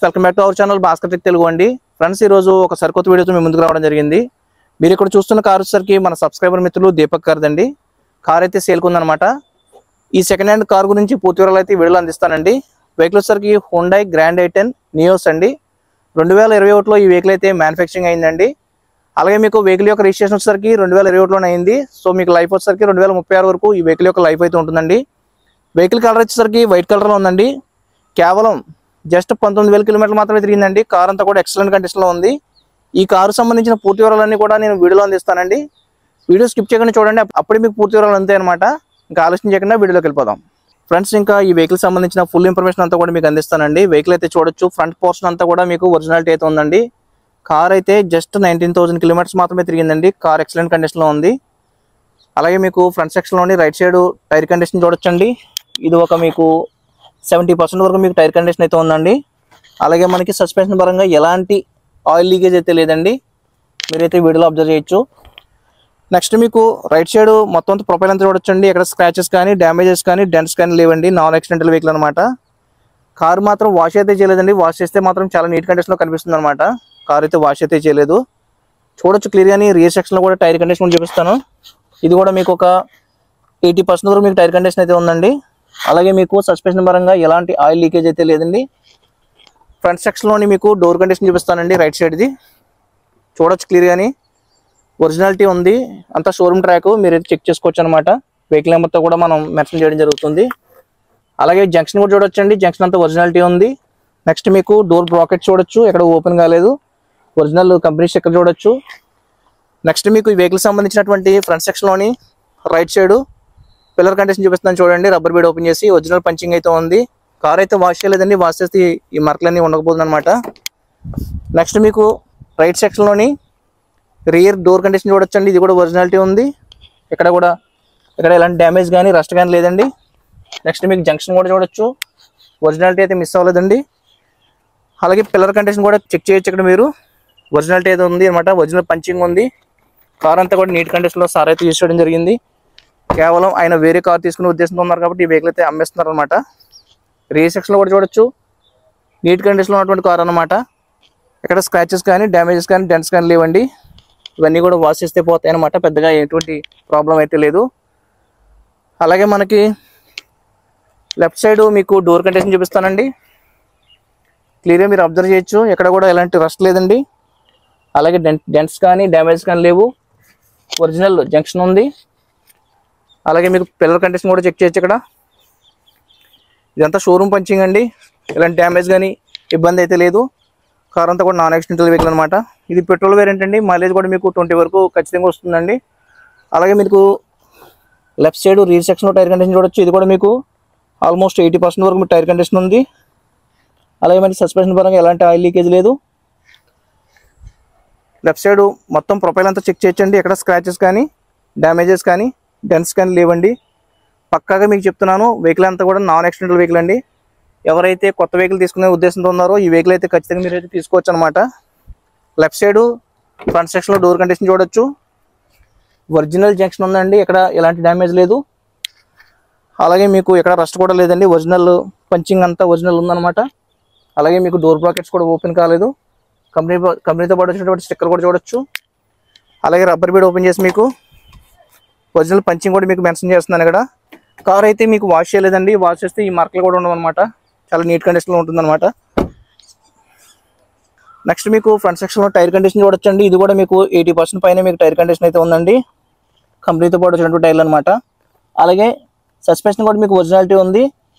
Welcome back to our channel Bhaskar tech Telugu అండి. Friends, ఈ రోజు ఒక సరికొత్త వీడియోతో మీ ముందుకు రావడం జరిగింది. మీరు ఇక్కడ చూస్తున్న కార్ వచ్చేసరికి మన సబ్స్క్రైబర్ మిత్రులు దీపక్ గారిదండి. కార్ అయితే సేల్కి ఉందన్నమాట. ఈ సెకండ్ హ్యాండ్ కార్ గురించి పూర్తి వివరాలు అయితే వీడియోలో అందిస్తానండి. వెహికల్ వచ్చేసరికి హుండై గ్రాండ్ i10 నియోస్ అండి. 2021లో ఈ వెహికల్ అయితే మ్యానుఫ్యాక్చరింగ్ అయిందండి. అలాగే మీకు వెహికల్ యొక్క రిజిస్ట్రేషన్ వచ్చేసరికి 2021లోనే అయింది. సో మీకు లైఫ్ వచ్చేసరికి 2036 వరకు ఈ వెహికల్ యొక్క లైఫ్ అయితే ఉంటుందండి. వెహికల్ కలర్ వచ్చేసరికి వైట్ కలర్లో ఉందండి. కేవలం జస్ట్ 19,000 కిలోమీటర్లు మాత్రమే తిరిగిందండి. కార్ అంతా కూడా ఎక్సలెంట్ కండిషన్లో ఉంది. ఈ కారు సంబంధించిన పూర్తి వివరాలన్నీ కూడా నేను వీడియోలో అందిస్తానండి. వీడియో స్కిప్ చేయకుండా చూడండి, అప్పుడే మీకు పూర్తి వివరాలు అంతే అనమాట. ఇంకా ఆలోచన చేయకుండా వీడియోలోకి వెళ్ళిపోదాం. ఫ్రెండ్స్, ఇంకా ఈ వెహికల్ సంబంధించిన ఫుల్ ఇన్ఫర్మేషన్ అంతా కూడా మీకు అందిస్తానండి. వెహికల్ అయితే చూడొచ్చు, ఫ్రంట్ పోర్షన్ అంతా కూడా మీకు ఒరిజినాలిటీ అయితే ఉందండి. కార్ అయితే జస్ట్ 19,000 కిలోమీటర్స్ మాత్రమే తిరిగిందండి. కార్ ఎక్సలెంట్ కండిషన్లో ఉంది. అలాగే మీకు ఫ్రంట్ సెక్షన్లోని రైట్ సైడ్ టైర్ కండిషన్ చూడొచ్చండి. ఇది ఒక మీకు 70% వరకు మీకు టైర్ కండిషన్ అయితే ఉందండి. అలాగే మనకి సస్పెన్షన్ పరంగా ఎలాంటి ఆయిల్ లీకేజ్ అయితే లేదండి. మీరైతే వీడియోలో అబ్జర్వ్ చేయొచ్చు. నెక్స్ట్ మీకు రైట్ సైడ్ మొత్తం అంతా ప్రొఫైల్ అంతా చూడొచ్చండి. ఎక్కడ స్క్రాచెస్ కానీ డ్యామేజెస్ కానీ డెంట్స్ కానీ లేవండి. నాన్ యాక్సిడెంటల్ వెహికల్ అనమాట. కార్ మాత్రం వాష్ అయితే చేయలేదండి. వాష్ చేస్తే మాత్రం చాలా నీట్ కండిషన్లో కనిపిస్తుంది అనమాట. కార్ అయితే వాష్ అయితే చేయలేదు. చూడొచ్చు క్లియర్గాని. రియర్ సెక్షన్లో కూడా టైర్ కండిషన్ కూడా చూపిస్తాను. ఇది కూడా మీకు ఒక 80% వరకు మీకు టైర్ కండిషన్ అయితే ఉందండి. అలాగే మీకు సస్పెన్షన్ పరంగా ఎలాంటి ఆయిల్ లీకేజ్ అయితే లేదండి. ఫ్రంట్ సెక్షన్లోని మీకు డోర్ కండిషన్ చూపిస్తానండి. రైట్ సైడ్ది చూడొచ్చు క్లియర్గాని. ఒరిజినాలిటీ ఉంది. అంతా షోరూమ్ ట్రాక్, మీరైతే చెక్ చేసుకోవచ్చు అనమాట. వెహికల్ నెంబర్తో కూడా మనం మెన్షన్ చేయడం జరుగుతుంది. అలాగే జంక్షన్ కూడా చూడొచ్చండి. జంక్షన్ అంతా ఒరిజినాలిటీ ఉంది. నెక్స్ట్ మీకు డోర్ బ్రాకెట్ చూడొచ్చు, ఎక్కడ ఓపెన్ కాలేదు. ఒరిజినల్ కంపెనీ స్టిక్కర్ చూడొచ్చు. నెక్స్ట్ మీకు ఈ వెహికల్ సంబంధించినటువంటి ఫ్రంట్ సెక్షన్లోని రైట్ సైడ్ పిల్లర్ కండిషన్ చూపిస్తున్నాను చూడండి. రబ్బర్ బీడ్ ఓపెన్ చేసి ఒరిజినల్ పంచింగ్ అయితే ఉంది. కార్ అయితే వాష్ చేయలేదండి. వాష్ చేస్తే ఈ మార్కులన్నీ ఉండకపోతుంది అనమాట. నెక్స్ట్ మీకు రైట్ సెక్షన్లోని రియర్ డోర్ కండిషన్ చూడొచ్చండి. ఇది కూడా ఒరిజినాలిటీ ఉంది. ఇక్కడ ఎలాంటి డ్యామేజ్ కానీ రస్ట్ కానీ లేదండి. నెక్స్ట్ మీకు జంక్షన్ కూడా చూడొచ్చు. ఒరిజినాలిటీ అయితే మిస్ అవ్వలేదండి. అలాగే పిల్లర్ కండిషన్ కూడా చెక్ చేయొచ్చు. ఇక్కడ మీరు ఒరిజినాలిటీ అయితే ఉంది అనమాట. ఒరిజినల్ పంచింగ్ ఉంది. కార్ అంతా కూడా నీట్ కండిషన్లో సార్ అయితే యూజ్ చేయడం జరిగింది. కేవలం ఆయన వేరే కార్ తీసుకునే ఉద్దేశంతో ఉన్నారు కాబట్టి ఈ వెహికల్ అయితే అమ్మేస్తున్నారు అనమాట. రియర్ సెక్షన్లో కూడా చూడొచ్చు. నీట్ కండిషన్లో ఉన్నటువంటి కార్ అనమాట. ఇక్కడ స్క్రాచెస్ కానీ డ్యామేజెస్ కానీ డెంట్స్ కానీ లేవండి. ఇవన్నీ కూడా వాష్ చేస్తే పోతాయి అనమాట. పెద్దగా ఎటువంటి ప్రాబ్లం అయితే లేదు. అలాగే మనకి లెఫ్ట్ సైడ్ మీకు డోర్ కండిషన్ చూపిస్తానండి. క్లియర్గా మీరు అబ్జర్వ్ చేయొచ్చు. ఎక్కడ కూడా ఎలాంటి రస్ట్ లేదండి. అలాగే డెంట్స్ కానీ డ్యామేజ్ కానీ లేవు. ఒరిజినల్ జంక్షన్ ఉంది. అలాగే మీకు పిల్లర్ కండిషన్ కూడా చెక్ చేయొచ్చు. ఇక్కడ ఇదంతా షోరూమ్ పంచింగ్ అండి. ఇలాంటి డ్యామేజ్ కానీ ఇబ్బంది అయితే లేదు. కార్ అంతా కూడా నాన్ యాక్సిడెంటల్ వెహికల్ అనమాట. ఇది పెట్రోల్ వేరియంట్ అండి. మైలేజ్ కూడా మీకు 20 వరకు ఖచ్చితంగా వస్తుందండి. అలాగే మీకు లెఫ్ట్ సైడ్ రీర్ సెక్షన్లో టైర్ కండిషన్ చూడొచ్చు. ఇది కూడా మీకు ఆల్మోస్ట్ 80% వరకు మీకు టైర్ కండిషన్ ఉంది. అలాగే మనకి సస్పెన్షన్ పరంగా ఎలాంటి ఆయిల్ లీకేజ్ లేదు. లెఫ్ట్ సైడ్ మొత్తం ప్రొఫైల్ అంతా చెక్ చేయొచ్చండి. ఎక్కడ స్క్రాచెస్ కానీ డ్యామేజెస్ కానీ డెంట్స్ కానీ లేవండి. పక్కాగా మీకు చెప్తున్నాను, వెహికల్ అంతా కూడా నాన్ యాక్సిడెంటల్ వెహికల్ అండి. ఎవరైతే కొత్త వెహికల్ తీసుకునే ఉద్దేశంతో ఉన్నారో ఈ వెహికల్ అయితే ఖచ్చితంగా మీరు అయితే తీసుకోవచ్చు అనమాట. లెఫ్ట్ సైడ్ ఫ్రంట్ సెక్షన్లో డోర్ కండిషన్ చూడొచ్చు. ఒరిజినల్ జంక్షన్ ఉందండి. ఇక్కడ ఎలాంటి డ్యామేజ్ లేదు. అలాగే మీకు ఎక్కడ రస్ట్ కూడా లేదండి. ఒరిజినల్ పంచింగ్ అంతా ఒరిజినల్ ఉందన్నమాట. అలాగే మీకు డోర్ బ్రాకెట్స్ కూడా ఓపెన్ కాలేదు. కంపెనీతో పాటు వచ్చినటువంటి స్టిక్కర్ కూడా చూడొచ్చు. అలాగే రబ్బర్ బీడ్ ఓపెన్ చేసి మీకు ఒరిజినల్ పంచింగ్ కూడా మీకు మెన్షన్ చేస్తున్నాను. ఇక్కడ కార్ అయితే మీకు వాష్ చేయలేదండి. వాష్ చేస్తే ఈ మార్కులు కూడా ఉండవు అనమాట. చాలా నీట్ కండిషన్లో ఉంటుందన్నమాట. నెక్స్ట్ మీకు ఫ్రంట్ సెక్షన్లో టైర్ కండిషన్ చూడొచ్చండి. ఇది కూడా మీకు 80% పైన మీకు టైర్ కండిషన్ అయితే ఉందండి. కంపెనీతో పాటు వచ్చినటువంటి టైర్లు అనమాట. అలాగే సస్పెన్షన్ కూడా మీకు ఒరిజినాలిటీ ఉంది.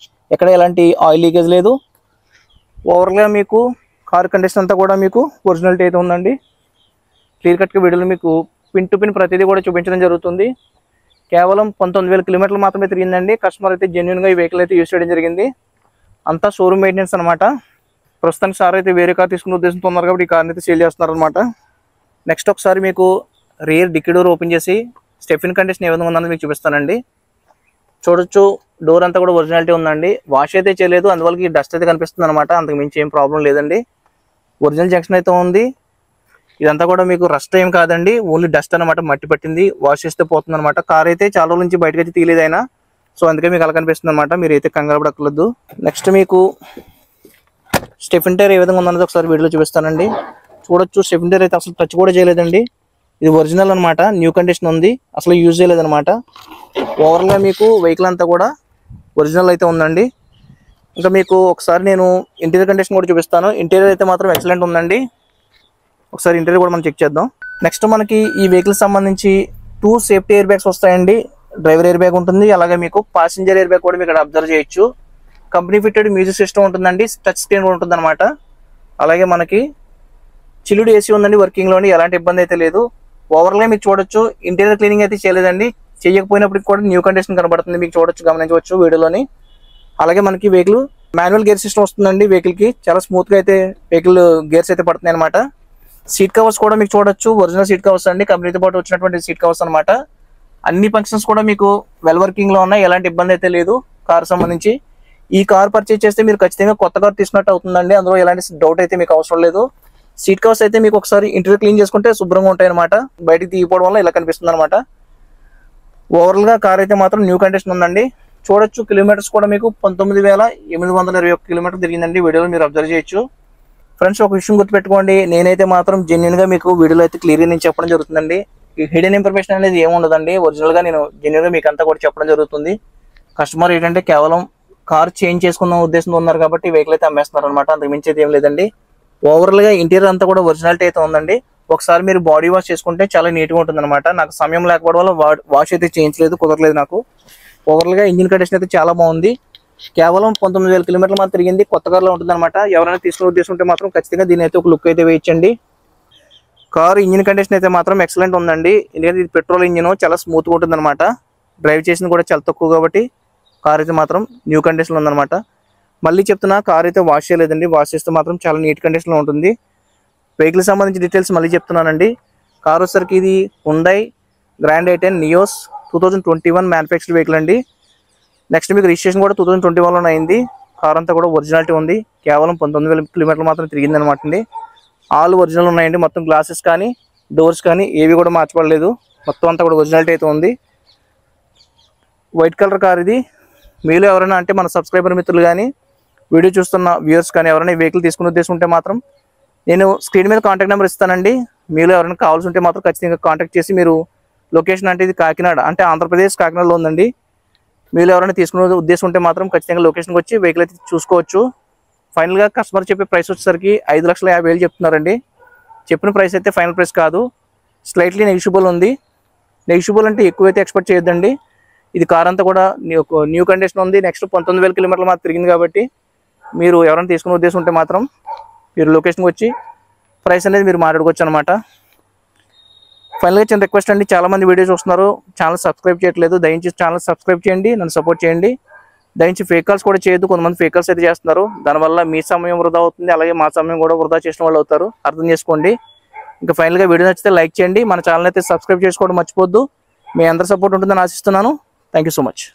ఎక్కడ ఎలాంటి ఆయిల్ లీకేజ్ లేదు. ఓవర్గా మీకు కార్ కండిషన్ అంతా కూడా మీకు ఒరిజినాలిటీ అయితే ఉందండి. క్లియర్ కట్గా వీడియోలో మీకు పిన్ టు పిన్ ప్రతిదీ కూడా చూపించడం జరుగుతుంది. కేవలం 19,000 కిలోమీటర్లు మాత్రమే తిరిగిందండి. కస్టమర్ అయితే జెన్యున్గా ఈ వెహికల్ అయితే యూజ్ చేయడం జరిగింది. అంతా షోరూమ్ మెయింటెనెన్స్ అనమాట. ప్రస్తుతానికి సార్ అయితే వేరే కార్ తీసుకునే ఉద్దేశంతో ఉన్నారు కాబట్టి ఈ కార్ని అయితే సేల్ చేస్తున్నారు అనమాట. నెక్స్ట్ ఒకసారి మీకు రియర్ డిక్కీ డోర్ ఓపెన్ చేసి స్టెఫిన్ కండిషన్ ఏ విధంగా ఉందని మీకు చూపిస్తానండి. చూడొచ్చు, డోర్ అంతా కూడా ఒరిజినాలిటీ ఉందండి. వాష్ అయితే చేయలేదు, అందువల్ల డస్ట్ అయితే కనిపిస్తుంది అనమాట. అంతకు మించి ఏం ప్రాబ్లం లేదండి. ఒరిజినల్ జంక్షన్ అయితే ఉంది. ఇదంతా కూడా మీకు రస్ట్ ఏం కాదండి, ఓన్లీ డస్ట్ అనమాట. మట్టి పట్టింది, వాష్ చేస్తే పోతుంది అనమాట. కార్ అయితే చాలా రోజుల నుంచి బయటకు అయితే తీయలేదైనా. సో అందుకే మీకు అలా కనిపిస్తుంది అనమాట. మీరు అయితే కంగారు పడక్కర్లేదు. నెక్స్ట్ మీకు స్టెఫిన్ టైర్ ఏ విధంగా ఉందన్నది ఒకసారి వీడియోలో చూపిస్తానండి. చూడొచ్చు, స్టెఫిన్ టైర్ అయితే అసలు టచ్ కూడా చేయలేదండి. ఇది ఒరిజినల్ అనమాట, న్యూ కండిషన్ ఉంది, అసలు యూజ్ చేయలేదన్నమాట. ఓవరాల్గా మీకు వెహికల్ అంతా కూడా ఒరిజినల్ అయితే ఉందండి. ఇంకా మీకు ఒకసారి నేను ఇంటీరియర్ కండిషన్ కూడా చూపిస్తాను. ఇంటీరియర్ అయితే మాత్రం ఎక్సలెంట్ ఉందండి. ఒకసారి ఇంటీరియర్ కూడా మనం చెక్ చేద్దాం. నెక్స్ట్ మనకి ఈ వెహికల్ సంబంధించి 2 సేఫ్టీ ఎయిర్ బ్యాగ్స్ వస్తాయండి. డ్రైవర్ ఎయిర్ బ్యాగ్ ఉంటుంది, అలాగే మీకు పాసింజర్ ఎయిర్ బ్యాగ్ కూడా మీకు ఇక్కడ అబ్జర్వ్ చేయొచ్చు. కంపెనీ ఫిట్టెడ్ మ్యూజిక్ సిస్టమ్ ఉంటుందండి, టచ్ స్క్రీన్ కూడా ఉంటుంది అనమాట. అలాగే మనకి చిల్లుడు ఏసీ ఉందండి వర్కింగ్ లోని, ఎలాంటి ఇబ్బంది అయితే లేదు. ఓవరాల్గా మీకు చూడొచ్చు, ఇంటీరియర్ క్లీనింగ్ అయితే చేయలేదండి, చేయకపోయినప్పటికి కూడా న్యూ కండిషన్ కనబడుతుంది, మీకు చూడొచ్చు, గమనించవచ్చు వీడియోలోని. అలాగే మనకి వెహికల్ మాన్యువల్ గేర్ సిస్టమ్ వస్తుందండి. వెహికల్ కి చాలా స్మూత్ గా అయితే వెహికల్ గేర్స్ అయితే పడుతున్నాయి అనమాట. సీట్ కవర్స్ కూడా మీకు చూడొచ్చు, ఒరిజినల్ సీట్ కవర్స్ అండి, కంపెనీతో పాటు వచ్చినటువంటి సీట్ కవర్స్ అనమాట. అన్ని ఫంక్షన్స్ కూడా మీకు వెల్ వర్కింగ్ లో ఉన్నాయి, ఎలాంటి ఇబ్బంది అయితే లేదు కార్ సంబంధించి. ఈ కార్ పర్చేజ్ చేస్తే మీరు ఖచ్చితంగా కొత్త కార్ తీసుకున్నట్టు అవుతుందండి, అందులో ఎలాంటి డౌట్ అయితే మీకు అవసరం లేదు. సీట్ కవర్స్ అయితే మీకు ఒకసారి ఇంటీరియర్ క్లీన్ చేసుకుంటే శుభ్రంగా ఉంటాయి అనమాట, బయటికి తీయకపోవడం వల్ల ఇలా కనిపిస్తుంది అనమాట. ఓవరాల్ గా కార్ అయితే మాత్రం న్యూ కండిషన్ ఉందండి. చూడొచ్చు, కిలోమీటర్స్ కూడా మీకు 19,821 కిలోమీటర్ తిరిగిందండి, వీడియోలో మీరు అబ్జర్వ్ చేయొచ్చు. ఫ్రెండ్స్, ఒక విషయం గుర్తుపెట్టుకోండి, నేనైతే మాత్రం జెన్యున్ గా మీకు వీడియోలో అయితే క్లియర్గా నేను చెప్పడం జరుగుతుందండి. హిడెన్ ఇన్ఫర్మేషన్ అనేది ఏముండదండి, ఒరిజినల్ గా నేను జెన్యున్ గా మీకు అంతా కూడా చెప్పడం జరుగుతుంది. కస్టమర్ ఏంటంటే కేవలం కార్ చేంజ్ చేసుకున్న ఉద్దేశంతో ఉన్నారు కాబట్టి వెహికల్ అయితే అమ్మేస్తున్నారు అనమాట, అంతకు మించి అయితే ఏం లేదండి. ఓవరాల్ గా ఇంటీరియర్ అంతా కూడా ఒరిజినాలిటీ అయితే ఉందండి. ఒకసారి మీరు బాడీ వాష్ చేసుకుంటే చాలా నీట్ గా ఉంటుంది అనమాట. నాకు సమయం లేకపోవడం వల్ల వాష్ అయితే చేయించలేదు, కుదరలేదు నాకు. ఓవరాల్ గా ఇంజిన్ కండిషన్ అయితే చాలా బాగుంది. కేవలం 19,000 కిలోమీటర్లు మాత్రం తిరిగింది, కొత్త కార్లో ఉంటుంది అనమాట. ఎవరైనా తీసుకునే ఉద్దేశం ఉంటే మాత్రం ఖచ్చితంగా దీని అయితే ఒక లుక్ అయితే వేయించండి. కార్ ఇంజిన్ కండిషన్ అయితే మాత్రం ఎక్సలెంట్ ఉందండి, ఎందుకంటే ఇది పెట్రోల్ ఇంజిన్, చాలా స్మూత్ గా ఉంటుంది అనమాట. డ్రైవ్ చేసింది కూడా చాలా తక్కువ కాబట్టి కార్ అయితే మాత్రం న్యూ కండిషన్ ఉందన్నమాట. మళ్ళీ చెప్తున్నా, కార్ అయితే వాష్ చేయలేదండి, వాష్ చేస్తే మాత్రం చాలా నీట్ కండిషన్ లో ఉంటుంది. వెహికల్ సంబంధించి డీటెయిల్స్ మళ్ళీ చెప్తున్నానండి. కార్ వచ్చేసరికి ఇది Hyundai grand i10 Nios 2021 manufactured vehicle అండి. నెక్స్ట్ మీకు రిజిస్ట్రేషన్ కూడా 2021లో అయింది. కార్ అంతా కూడా ఒరిజినాలిటీ ఉంది, కేవలం 19,000 కిలోమీటర్లు మాత్రం తిరిగింది అనమాట అండి. ఆల్ ఒరిజినల్ ఉన్నాయండి, మొత్తం గ్లాసెస్ కానీ డోర్స్ కానీ ఏవి కూడా మార్చబడలేదు, మొత్తం అంతా కూడా ఒరిజినాలిటీ అయితే ఉంది. వైట్ కలర్ కార్ ఇది. మీలో ఎవరైనా అంటే మన సబ్స్క్రైబర్ మిత్రులు కానీ వీడియో చూస్తున్న వ్యూయర్స్ కానీ ఎవరైనా ఈ వెహికల్ తీసుకునే ఉద్దేశం ఉంటే మాత్రం నేను స్క్రీన్ మీద కాంటాక్ట్ నెంబర్ ఇస్తానండి. మీలో ఎవరైనా కావాల్సి ఉంటే మాత్రం ఖచ్చితంగా కాంటాక్ట్ చేసి, మీరు లొకేషన్ అంటే ఇది కాకినాడ, అంటే ఆంధ్రప్రదేశ్ కాకినాడలో ఉందండి. మీలో ఎవరైనా తీసుకునే ఉద్దేశం ఉంటే మాత్రం ఖచ్చితంగా లొకేషన్కి వచ్చి వెహికల్ అయితే చూసుకోవచ్చు. ఫైనల్గా కస్టమర్ చెప్పే ప్రైస్ వచ్చేసరికి 5,50,000 చెప్తున్నారండి. చెప్పిన ప్రైస్ అయితే ఫైనల్ ప్రైస్ కాదు, స్లైట్లీ నెగిషియబుల్ ఉంది. నెగిషియబుల్ అంటే ఎక్కువైతే ఎక్స్పెక్ట్ చేయొద్దండి. ఇది కార్ అంతా కూడా న్యూ కండిషన్ ఉంది, నెక్స్ట్ 19,000 కిలోమీటర్లు మాత్రం తిరిగింది కాబట్టి మీరు ఎవరైనా తీసుకునే ఉద్దేశం ఉంటే మాత్రం మీరు లొకేషన్కి వచ్చి ప్రైస్ అనేది మీరు మాట్లాడుకోవచ్చు అనమాట. ఫైనల్గా చిన్న రిక్వెస్ట్ అండి, చాలా మంది వీడియో చూస్తున్నారు, ఛానల్ సబ్స్క్రైబ్ చేయట్లేదు, దయచేసి ఛానల్ సబ్స్క్రైబ్ చేయండి, నన్ను సపోర్ట్ చేయండి. దయచేసి ఫేక్ కాల్స్ కూడా చేయొద్దు, కొంతమంది ఫేక్ కాల్స్ అయితే చేస్తున్నారు, దానివల్ల మీ సమయం వృధా అవుతుంది, అలాగే మా సమయం కూడా వృధా చేసిన వాళ్ళు అవుతారు, అర్థం చేసుకోండి. ఇంకా ఫైనల్గా వీడియో నచ్చితే లైక్ చేయండి, మన ఛానల్ అయితే సబ్స్క్రైబ్ చేసుకోవడం మర్చిపోద్దు. మీ అందరి సపోర్ట్ ఉంటుందని ఆశిస్తున్నాను. Thank you so much.